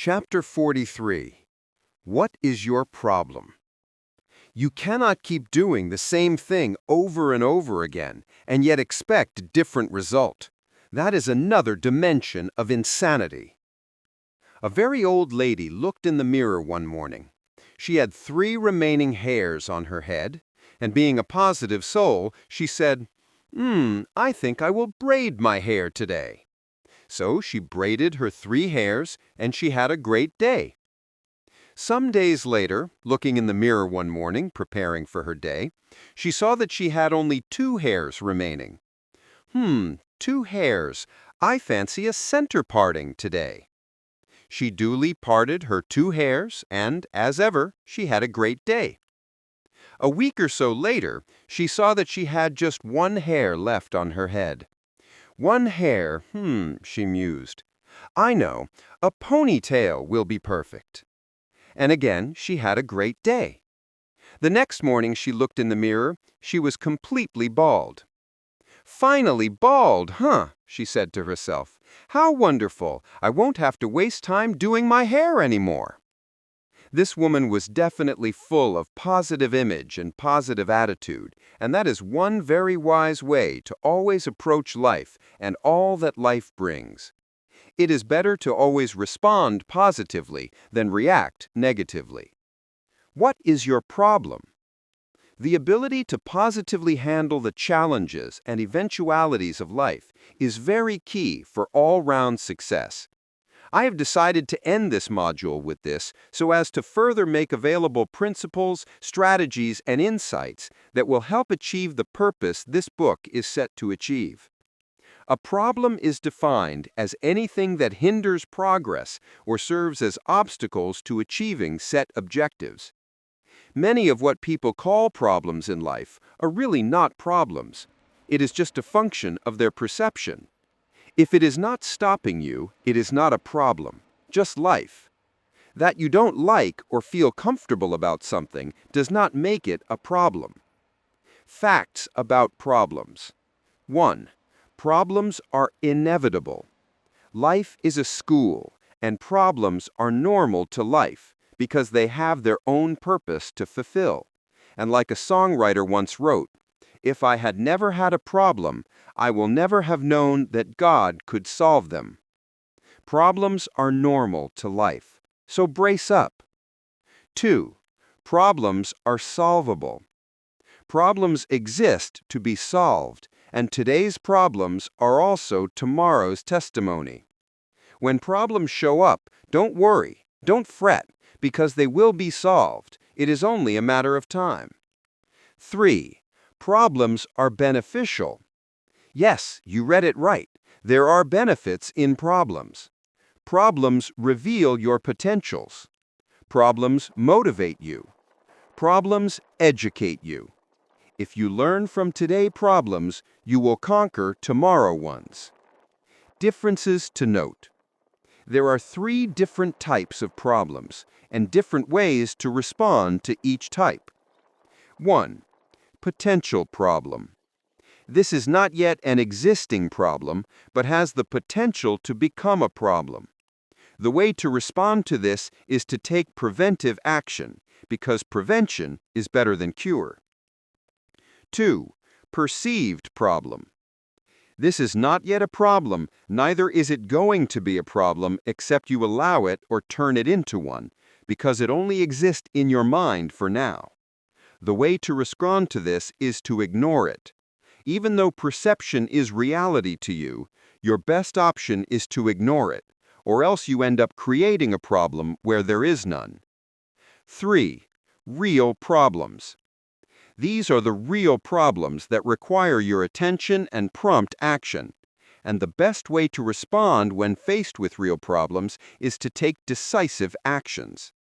Chapter 43. What is your problem? You cannot keep doing the same thing over and over again and yet expect a different result. That is another dimension of insanity. A very old lady looked in the mirror one morning. She had 3 remaining hairs on her head, and being a positive soul, she said, I think I will braid my hair today. So she braided her 3 hairs, and she had a great day. Some days later, looking in the mirror one morning, preparing for her day, she saw that she had only 2 hairs remaining. 2 hairs. I fancy a center parting today. She duly parted her 2 hairs, and, as ever, she had a great day. A week or so later, she saw that she had just 1 hair left on her head. 1 hair, she mused. I know, a ponytail will be perfect. And again, she had a great day. The next morning she looked in the mirror. She was completely bald. Finally bald, she said to herself. How wonderful! I won't have to waste time doing my hair anymore. This woman was definitely full of positive image and positive attitude, and that is one very wise way to always approach life and all that life brings. It is better to always respond positively than react negatively. What is your problem? The ability to positively handle the challenges and eventualities of life is very key for all-round success. I have decided to end this module with this so as to further make available principles, strategies, and insights that will help achieve the purpose this book is set to achieve. A problem is defined as anything that hinders progress or serves as obstacles to achieving set objectives. Many of what people call problems in life are really not problems. It is just a function of their perception. If it is not stopping you, it is not a problem, just life. That you don't like or feel comfortable about something does not make it a problem. Facts about problems. 1. Problems are inevitable. Life is a school, and problems are normal to life because they have their own purpose to fulfill. And like a songwriter once wrote, if I had never had a problem, I will never have known that God could solve them. Problems are normal to life, so brace up. 2. Problems are solvable. Problems exist to be solved, and today's problems are also tomorrow's testimony. When problems show up, don't worry, don't fret, because they will be solved. It is only a matter of time. 3. Problems are beneficial. Yes, you read it right. There are benefits in problems. Problems reveal your potentials. Problems motivate you. Problems educate you. If you learn from today's problems, you will conquer tomorrow ones. Differences to note. There are 3 different types of problems and different ways to respond to each type. 1. Potential problem. This is not yet an existing problem, but has the potential to become a problem. The way to respond to this is to take preventive action, because prevention is better than cure. 2. Perceived problem. This is not yet a problem, neither is it going to be a problem except you allow it or turn it into one, because it only exists in your mind for now. The way to respond to this is to ignore it. Even though perception is reality to you, your best option is to ignore it, or else you end up creating a problem where there is none. 3. Real problems. These are the real problems that require your attention and prompt action. And the best way to respond when faced with real problems is to take decisive actions.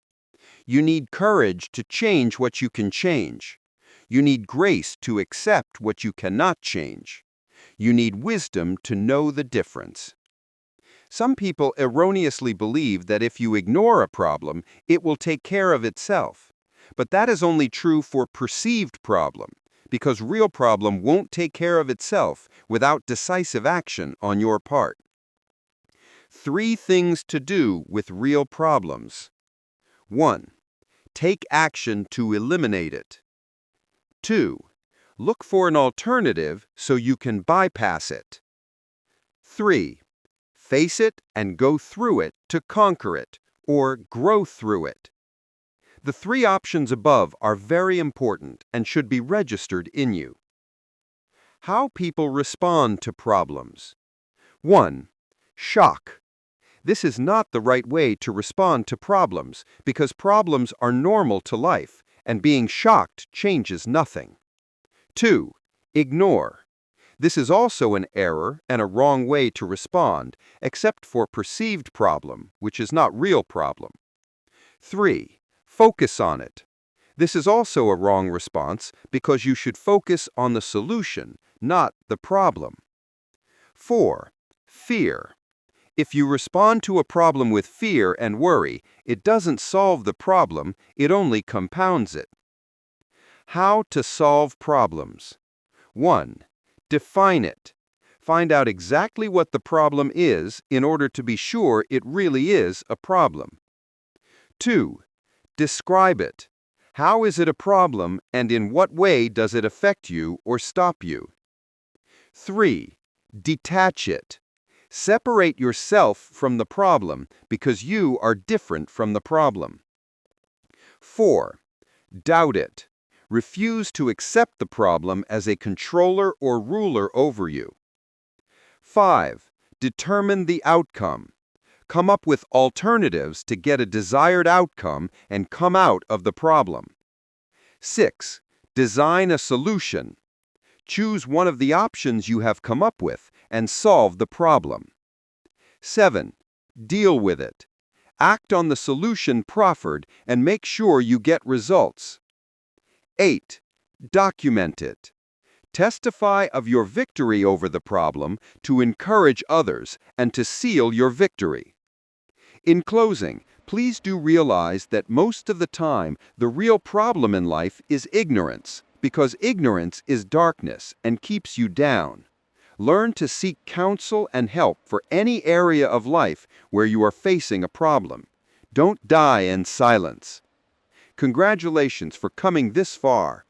You need courage to change what you can change. You need grace to accept what you cannot change. You need wisdom to know the difference. Some people erroneously believe that if you ignore a problem, it will take care of itself. But that is only true for perceived problem, because real problem won't take care of itself without decisive action on your part. 3 things to do with real problems. 1. Take action to eliminate it. 2. Look for an alternative so you can bypass it. 3. Face it and go through it to conquer it, or grow through it. The 3 options above are very important and should be registered in you. How people respond to problems. 1. Shock. This is not the right way to respond to problems because problems are normal to life and being shocked changes nothing. 2. Ignore. This is also an error and a wrong way to respond, except for perceived problem, which is not real problem. 3. Focus on it. This is also a wrong response because you should focus on the solution, not the problem. 4. Fear. If you respond to a problem with fear and worry, it doesn't solve the problem, it only compounds it. How to solve problems. 1. Define it. Find out exactly what the problem is in order to be sure it really is a problem. 2. Describe it. How is it a problem and in what way does it affect you or stop you? 3. Detach it. Separate yourself from the problem because you are different from the problem. 4. Doubt it. Refuse to accept the problem as a controller or ruler over you. 5. Determine the outcome. Come up with alternatives to get a desired outcome and come out of the problem. 6. Design a solution. Choose one of the options you have come up with and solve the problem. 7. Deal with it. Act on the solution proffered and make sure you get results. 8. Document it. Testify of your victory over the problem to encourage others and to seal your victory. In closing, please do realize that most of the time the real problem in life is ignorance, because ignorance is darkness and keeps you down. Learn to seek counsel and help for any area of life where you are facing a problem. Don't die in silence. Congratulations for coming this far.